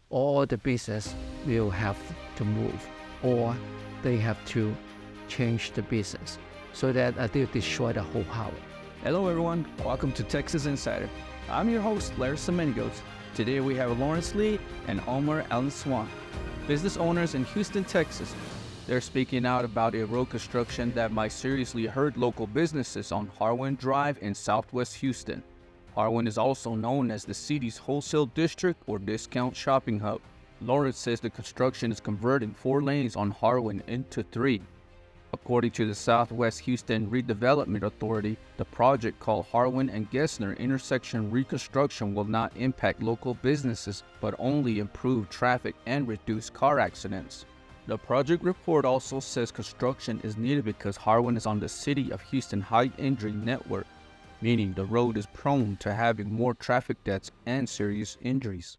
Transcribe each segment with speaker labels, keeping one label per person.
Speaker 1: all the business will have to move, or they have to change the business so that they'll destroy the whole Harwin.
Speaker 2: Hello everyone, welcome to Texas Insider. I'm your host, Larrison Manygoats. Today we have Lawrence Lee and Omar Allen Swan, business owners in Houston, Texas. They're speaking out about a road construction that might seriously hurt local businesses on Harwin Drive in Southwest Houston. Harwin is also known as the city's wholesale district or discount shopping hub. Lawrence says the construction is converting 4 lanes on Harwin into 3. According to the Southwest Houston Redevelopment Authority, the project called Harwin and Gessner Intersection Reconstruction will not impact local businesses, but only improve traffic and reduce car accidents. The project report also says construction is needed because Harwin is on the City of Houston High Injury Network, meaning the road is prone to having more traffic deaths and serious injuries.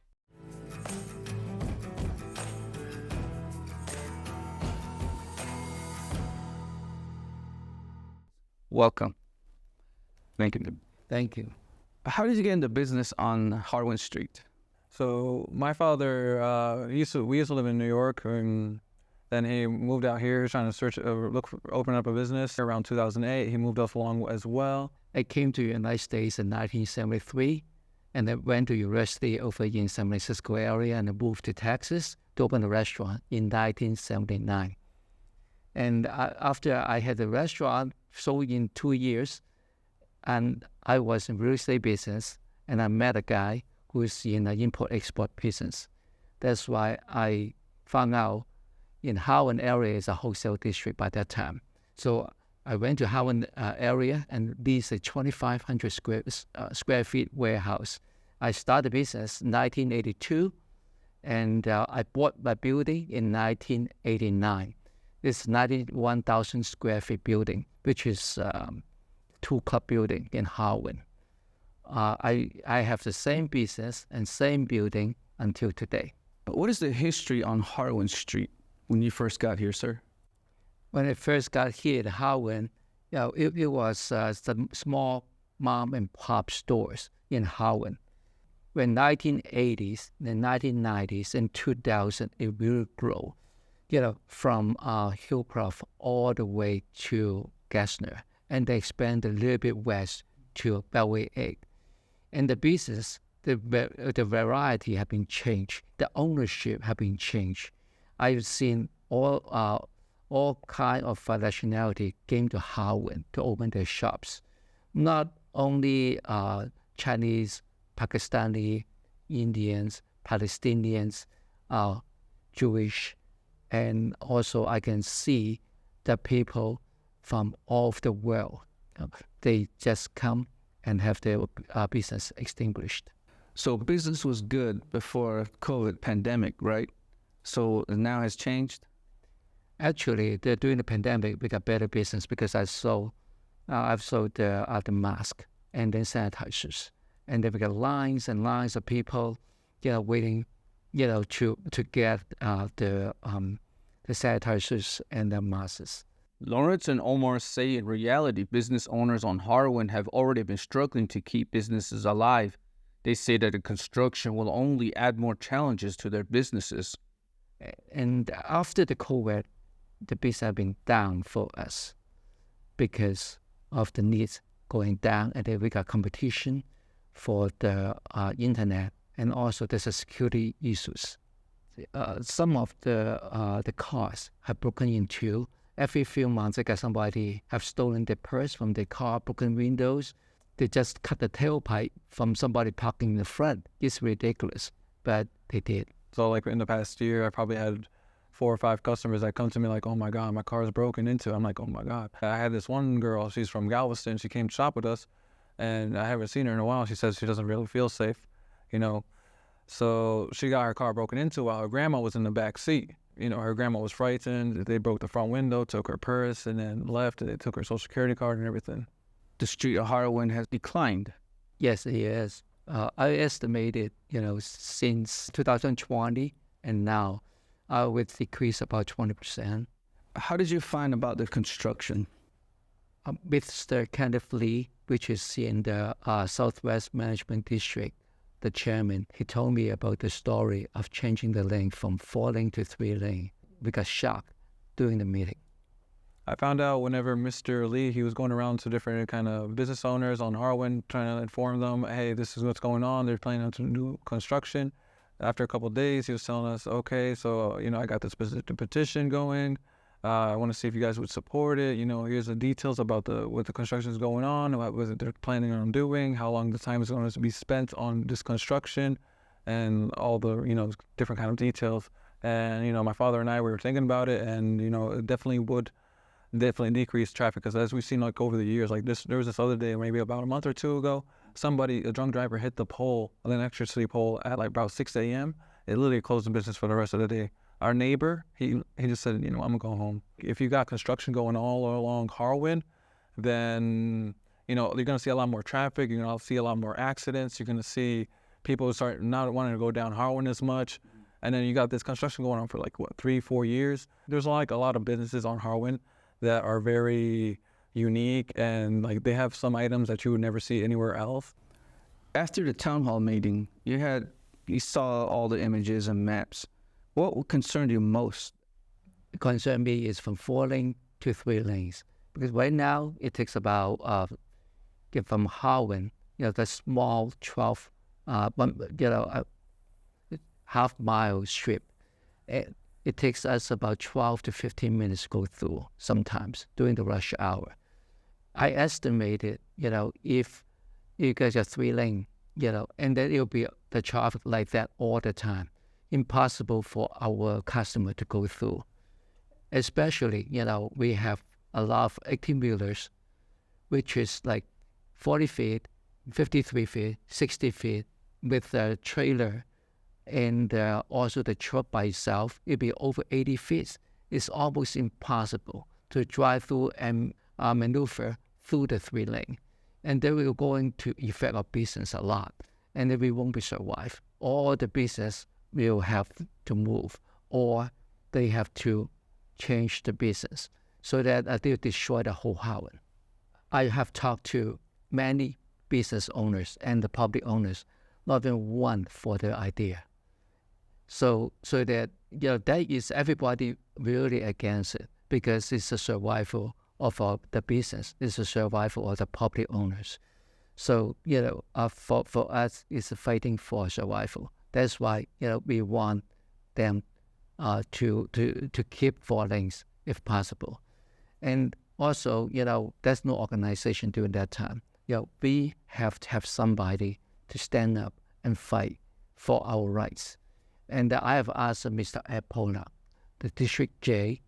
Speaker 2: Welcome. Thank you.
Speaker 1: Thank you.
Speaker 2: How did you get into business on Harwin Street?
Speaker 3: So my father, we used to live in New York, and then he moved out here trying to open up a business. Around 2008, he moved us along as well.
Speaker 1: I came to the United States in 1973, and then went to university over in San Francisco area, and then moved to Texas to open a restaurant in 1979. And after I had the restaurant, sold in 2 years, and I was in real estate business, and I met a guy who's in the import-export business. That's why I found out in Harwin area is a wholesale district by that time. So I went to Harwin area and leased a 2,500 square feet warehouse. I started business in 1982, and I bought my building in 1989. It's 91,000 square feet building, which is 2-club building in Harwin. I have the same business and same building until today.
Speaker 2: But what is the history on Harwin Street when you first got here, sir?
Speaker 1: When I first got here at Harwin, it was some small mom and pop stores in Harwin. When 1980s, the 1990s, and 2000, it will grow. From Hillcroft all the way to Gessner, and they expand a little bit west to Beltway 8. And the business, the variety have been changed, the ownership have been changed. I've seen all kind of nationality came to Harwin to open their shops. Not only Chinese, Pakistani, Indians, Palestinians, Jewish, and also I can see the people from all over the world. They just come and have their business extinguished.
Speaker 2: So business was good before COVID pandemic, right? So it now has changed?
Speaker 1: Actually, during the pandemic, we got better business because I've sold the mask and then sanitizers. And then we got lines and lines of people, waiting to get the sanitizers and the masks.
Speaker 2: Lawrence and Omar say in reality, business owners on Harwin have already been struggling to keep businesses alive. They say that the construction will only add more challenges to their businesses.
Speaker 1: And after the COVID, the business have been down for us because of the needs going down, and then we got competition for the internet, and also there's a security issues. Some of the cars have broken into. Every few months, I got somebody have stolen their purse from their car, broken windows. They just cut the tailpipe from somebody parking in the front. It's ridiculous, but they did.
Speaker 3: So like in the past year, I probably had 4 or 5 customers that come to me like, oh my God, my car is broken into. I'm like, oh my God. I had this one girl, she's from Galveston. She came to shop with us, and I haven't seen her in a while. She says she doesn't really feel safe, So she got her car broken into while her grandma was in the back seat. Her grandma was frightened. They broke the front window, took her purse, and then left. They took her social security card and everything.
Speaker 2: The street of Harwin has declined.
Speaker 1: Yes, it is. I estimated, since 2020 and now, with decrease about 20%.
Speaker 2: How did you find about the construction?
Speaker 1: Mr. Kenneth Lee, which is in the Southwest Management District, the chairman, he told me about the story of changing the lane from 4-lane to 3-lane. We got shocked during the meeting.
Speaker 3: I found out whenever Mr. Lee, he was going around to different kind of business owners on Harwin, trying to inform them, hey, this is what's going on. They're planning on some new construction. After a couple of days, he was telling us, okay, so, I got this petition going. I want to see if you guys would support it. Here's the details about what the construction is going on, what they're planning on doing, how long the time is going to be spent on this construction, and all the, different kind of details. And, my father and I, we were thinking about it, and, it definitely decrease traffic, because as we've seen like over the years, like there was this other day, maybe about a month or two ago, a drunk driver hit the pole, an electricity pole at like about 6 a.m. It literally closed the business for the rest of the day. Our neighbor, he just said, I'm gonna go home. If you got construction going all along Harwin, then you're gonna see a lot more traffic. You're gonna see a lot more accidents. You're gonna see people start not wanting to go down Harwin as much. And then you got this construction going on for like 3-4 years. There's like a lot of businesses on Harwin that are very unique, and like they have some items that you would never see anywhere else.
Speaker 2: After the town hall meeting, you saw all the images and maps. What concerned you most?
Speaker 1: It concerned me is from 4-lane to 3 lanes, because right now it takes about from Harwin, the small 12, half-mile strip. It takes us about 12 to 15 minutes to go through sometimes during the rush hour. I estimated, if you guys are 3-lane, and then it'll be the traffic like that all the time. Impossible for our customer to go through. Especially, we have a lot of 18-wheelers, which is like 40 feet, 53 feet, 60 feet with a trailer, and also the truck by itself, it'll be over 80 feet. It's almost impossible to drive through and maneuver through the 3-lane. And then we're going to affect our business a lot, and then we won't be survive. All the business will have to move, or they have to change the business so that they'll destroy the whole Harwin. I have talked to many business owners and the public owners, not even one for their idea. So that that is everybody really against it, because it's a survival of the business. It's a survival of the public owners. So for us, it's fighting for survival. That's why we want them to keep 4 lanes if possible. And also there's no organization during that time. We have to have somebody to stand up and fight for our rights. And I have asked Mr. Ed Polak, the District J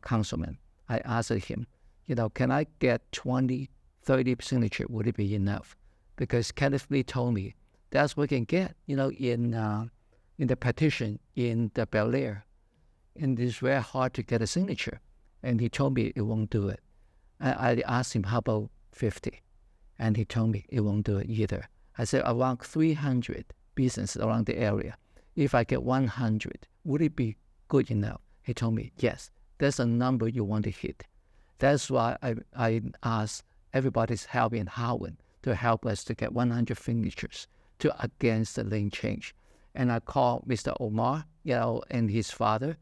Speaker 1: councilman. I asked him, can I get 20, 30 signatures? Would it be enough? Because Kenneth Lee told me that's what we can get, in the petition in the Bel Air. And it's very hard to get a signature. And he told me it won't do it. I asked him, how about 50? And he told me it won't do it either. I said, around 300 businesses around the area. If I get 100, would it be good enough? He told me, yes, that's a number you want to hit. That's why I asked everybody's help in Harwin to help us to get 100 signatures against the lane change. And I called Mr. Omar, and his father,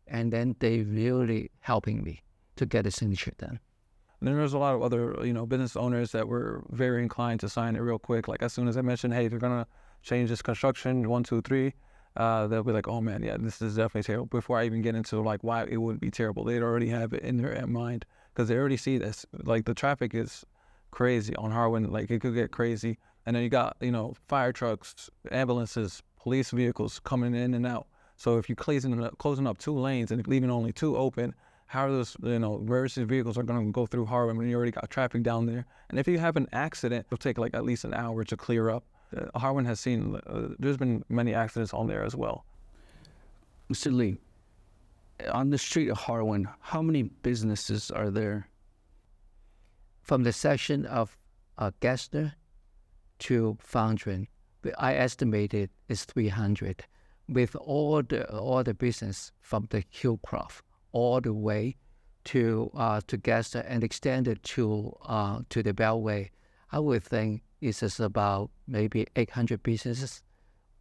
Speaker 1: and then they really helping me to get a signature done.
Speaker 3: And then there's a lot of other, business owners that were very inclined to sign it real quick. Like as soon as I mentioned, hey, they're gonna change this construction 1, 2, 3, they'll be like, oh man, yeah, this is definitely terrible. Before I even get into like why it would be terrible, they'd already have it in their mind, because they already see this. Like the traffic is crazy on Harwin. Like it could get crazy. And then you got, fire trucks, ambulances, police vehicles coming in and out. So if you're closing up 2 lanes and leaving only 2 open, how are those, emergency vehicles are going to go through Harwin when you already got traffic down there? And if you have an accident, it'll take like at least an hour to clear up. Harwin has seen, there's been many accidents on there as well.
Speaker 2: Mr. Lee, on the street of Harwin, how many businesses are there?
Speaker 1: From the section of Gessner to Foundry, I estimated it's 300, with all the business from the Hillcroft all the way to Gessner and extended to the Beltway. I would think is just about maybe 800 businesses,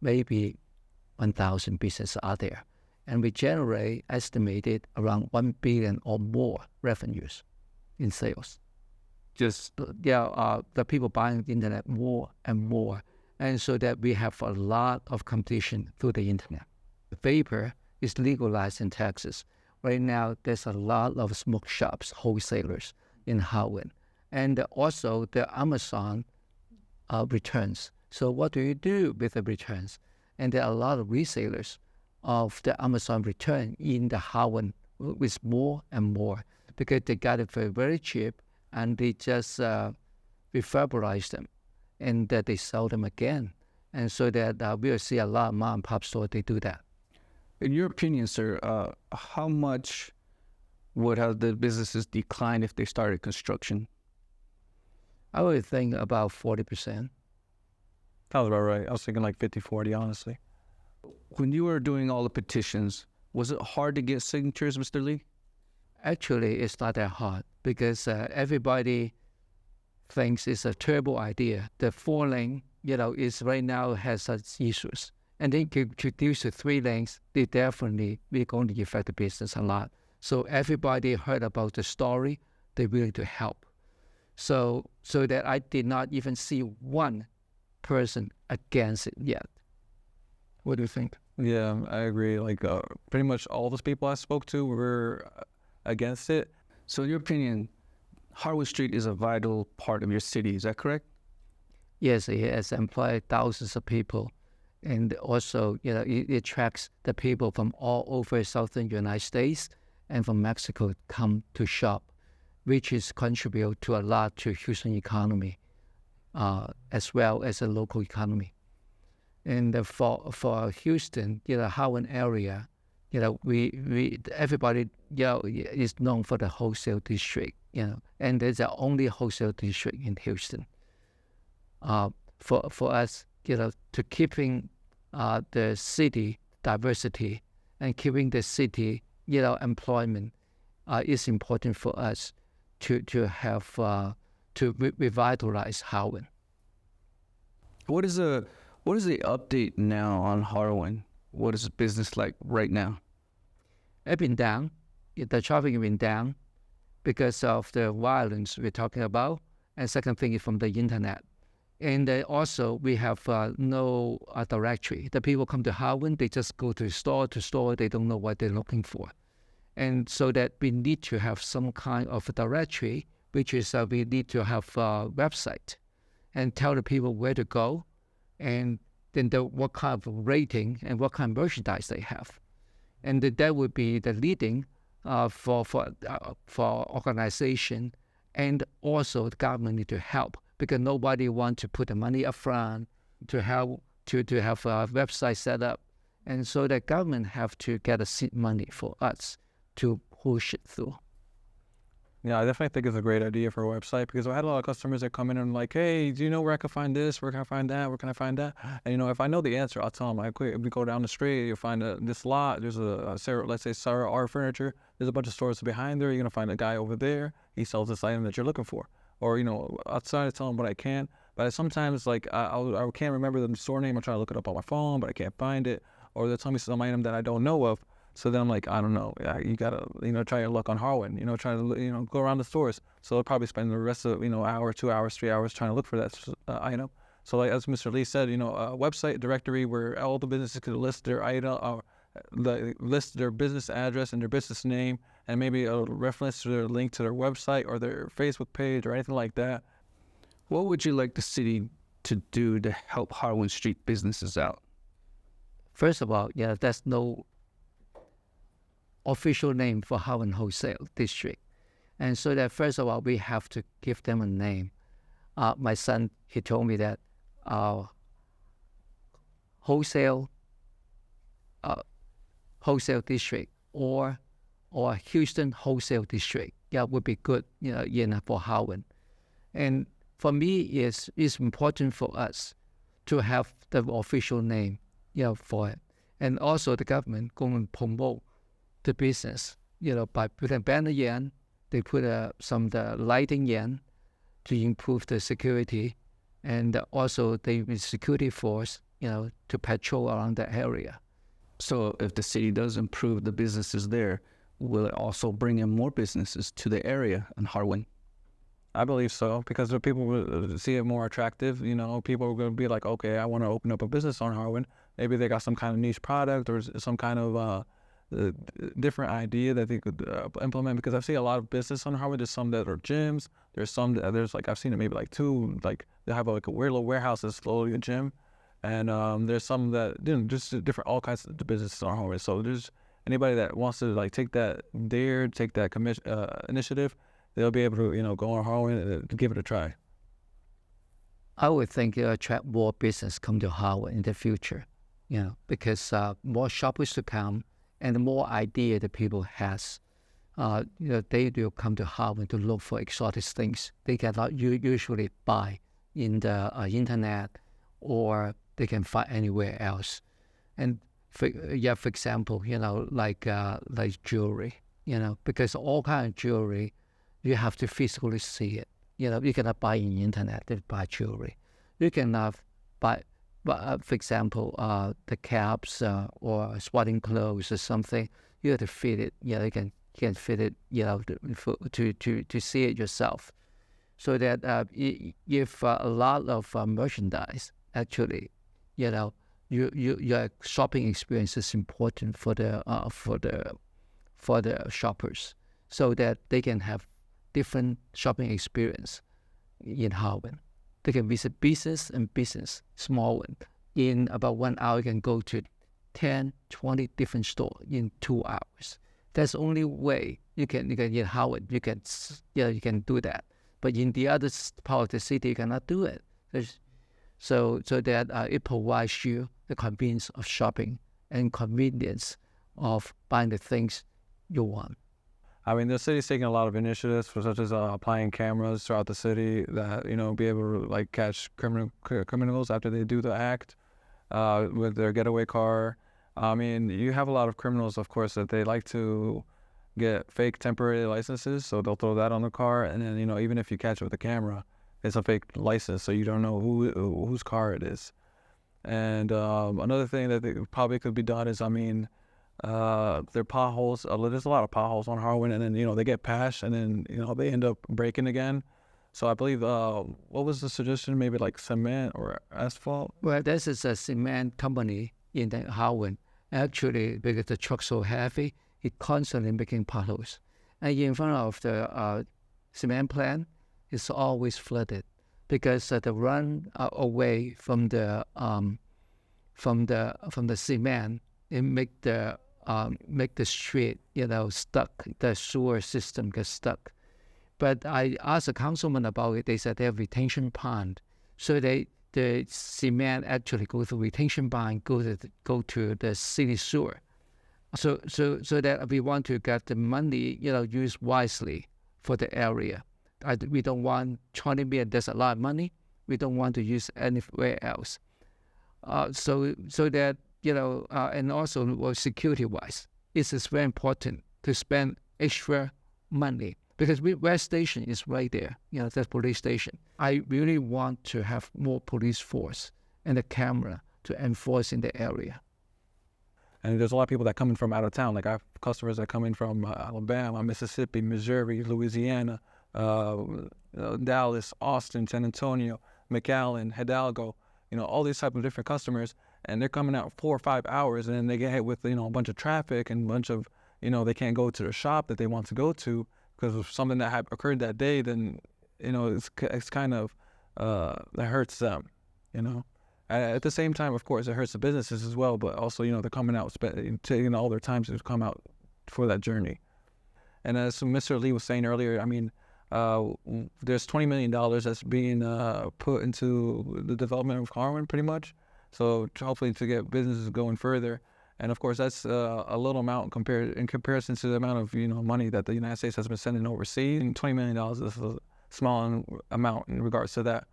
Speaker 1: maybe 1,000 businesses are there. And we generate estimated around 1 billion or more revenues in sales.
Speaker 2: Just
Speaker 1: The people buying the internet more and more. And so that we have a lot of competition through the internet. Vapor is legalized in Texas. Right now, there's a lot of smoke shops, wholesalers in Harwin. And also the Amazon returns. So what do you do with the returns? And there are a lot of resellers of the Amazon return in the Harwin with more and more because they got it for very cheap and they just refurbished them and they sell them again. And so that we'll see a lot of mom and pop stores, they do that.
Speaker 2: in your opinion, sir, how much would have the businesses decline if they started construction?
Speaker 1: I would think about 40%.
Speaker 3: Sounds about right. I was thinking like 50-40, honestly.
Speaker 2: When you were doing all the petitions, was it hard to get signatures, Mr. Lee?
Speaker 1: Actually, it's not that hard because everybody thinks it's a terrible idea. The 4-lane, is right now has such issues. And then to reduce to 3 lanes, they definitely we're going to affect the business a lot. So everybody heard about the story, they're willing to help. So that I did not even see one person against it yet. What do you think?
Speaker 3: Yeah, I agree. Like pretty much all those people I spoke to were against it.
Speaker 2: So in your opinion, Harwin Street is a vital part of your city, is that correct?
Speaker 1: Yes, it has employed thousands of people. And also, it attracts the people from all over southern United States and from Mexico come to shop, which is contribute to a lot to Houston economy, as well as the local economy. And for Houston, Harwin area, we everybody is known for the wholesale district, and there's the only wholesale district in Houston. For us, to keeping the city diversity and keeping the city, employment is important for us to have to revitalize Harwin.
Speaker 2: What is the update now on Harwin? What is business like right now?
Speaker 1: It's been down. The traffic has been down because of the violence we're talking about. And second thing is from the internet. And also we have no directory. The people come to Harwin, they just go to store, they don't know what they're looking for. And so that we need to have some kind of a directory, which is we need to have a website and tell the people where to go and then what kind of rating and what kind of merchandise they have. And that would be the leading for organization, and also the government need to help because nobody wants to put the money up front to help to have a website set up. And so the government have to get a seed money for us to push it through.
Speaker 3: Yeah, I definitely think it's a great idea for a website because I had a lot of customers that come in and like, hey, do you know where I can find this? Where can I find that? Where can I find that? And, if I know the answer, I'll tell them, like, quick, if we go down the street, you'll find this lot. There's let's say Sarah R Furniture. There's a bunch of stores behind there. You're going to find a guy over there. He sells this item that you're looking for. Or, outside, I tell them what I can. But sometimes, like, I can't remember the store name. I try to look it up on my phone, but I can't find it. Or they'll tell me some item that I don't know of. So then I'm like, I don't know. You gotta, try your luck on Harwin. Try to, go around the stores. So they'll probably spend the rest of, hour, 2 hours, 3 hours trying to look for that item. So like as Mr. Lee said, a website directory where all the businesses could list their item, list their business address and their business name, and maybe a reference to their link to their website or their Facebook page or anything like that.
Speaker 2: What would you like the city to do to help Harwin Street businesses out?
Speaker 1: First of all, there's no official name for Harwin Wholesale District. And so that first of all, we have to give them a name. My son, he told me that wholesale district or Houston Wholesale District, would be good, for Harwin. And for me, it's important for us to have the official name, for it. And also the government going to promote the business, by putting banner in, they put some the lighting in to improve the security and also the security force, to patrol around the area.
Speaker 2: So if the city does improve the businesses there, will it also bring in more businesses to the area in Harwin?
Speaker 3: I believe so, because the people will see it more attractive. People are going to be like, okay, I want to open up a business on Harwin. Maybe they got some kind of niche product or some kind of different idea that they could implement. Because I've seen a lot of business on Harwin. There's some that are gyms. There's some that I've seen it maybe like two, like they have like a weird little warehouse that's slowly a gym. And there's some that, just different, all kinds of businesses on Harwin. So there's anybody that wants to like take that initiative, they'll be able to, go on Harwin and give it a try.
Speaker 1: I would think it'll attract more business come to Harwin in the future, because more shoppers to come and the more idea that people has, they will come to Harwin to look for exotic things they cannot usually buy in the internet, or they can find anywhere else. And for example, like jewelry, because all kind of jewelry, you have to physically see it. You cannot buy in the internet to buy jewelry. You cannot buy, for example, the caps or sporting clothes or something. You have to fit it. You can fit it. To see it yourself. So that if a lot of merchandise actually, your shopping experience is important for the shoppers, so that they can have different shopping experience in Harwin. They can visit business and business, small one. In about 1 hour, you can go to 10, 20 different stores in 2 hours. That's the only way you can in Harwin. You can do that. But in the other part of the city, you cannot do it. So that it provides you the convenience of shopping and convenience of buying the things you want.
Speaker 3: I mean, the city's taking a lot of initiatives, such as applying cameras throughout the city that, be able to like catch criminals after they do the act with their getaway car. I mean, you have a lot of criminals, of course, that they like to get fake temporary licenses, so they'll throw that on the car, and then, even if you catch it with a camera, it's a fake license, so you don't know whose car it is. And another thing that probably could be done is, there are potholes. There's a lot of potholes on Harwin, and then they get patched, and then they end up breaking again. So I believe what was the suggestion? Maybe like cement or asphalt.
Speaker 1: Well, this is a cement company in the Harwin. Actually, because the truck's so heavy, it constantly making potholes, and in front of the cement plant, it's always flooded because the run away from the cement, it make the street, stuck. The sewer system gets stuck. But I asked the councilman about it. They said they have retention pond, so the cement actually goes to retention pond, go to the city sewer. So that we want to get the money, used wisely for the area. We don't want 20 million. That's a lot of money. We don't want to use anywhere else. So that. And also security-wise, it is very important to spend extra money because West Station is right there. That's police station. I really want to have more police force and a camera to enforce in the area.
Speaker 3: And there's a lot of people that come in from out of town. Like I have customers that come in from Alabama, Mississippi, Missouri, Louisiana, Dallas, Austin, San Antonio, McAllen, Hidalgo. All these type of different customers. And they're coming out 4 or 5 hours, and then they get hit with, a bunch of traffic and a bunch of, they can't go to the shop that they want to go to because of something that occurred that day. Then, it's kind of, that hurts them, At the same time, of course, it hurts the businesses as well, but also, they're coming out, taking all their time to come out for that journey. And as Mr. Lee was saying earlier, there's $20 million that's being put into the development of Harwin, pretty much. So hopefully to get businesses going further. And of course, that's a little amount in comparison to the amount of money that the United States has been sending overseas. And $20 million is a small amount in regards to that.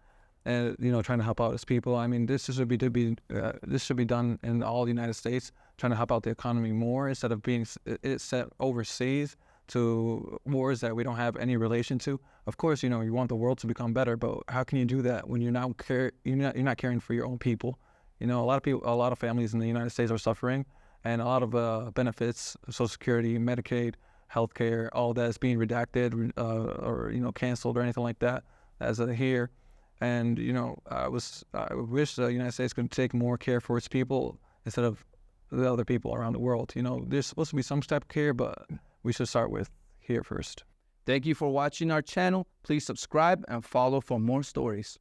Speaker 3: And trying to help out its people. This should be done in all the United States, trying to help out the economy more instead of being it sent overseas to wars that we don't have any relation to. Of course, you know, you want the world to become better, but how can you do that when you're not caring for your own people? You know, a lot of families in the United States are suffering, and a lot of benefits, Social Security, Medicaid, healthcare, all that is being redacted or you know, canceled or anything like that as of here. And you know, I wish the United States could take more care for its people instead of the other people around the world. You know, there's supposed to be some type of care, but we should start with here first.
Speaker 2: Thank you for watching our channel. Please subscribe and follow for more stories.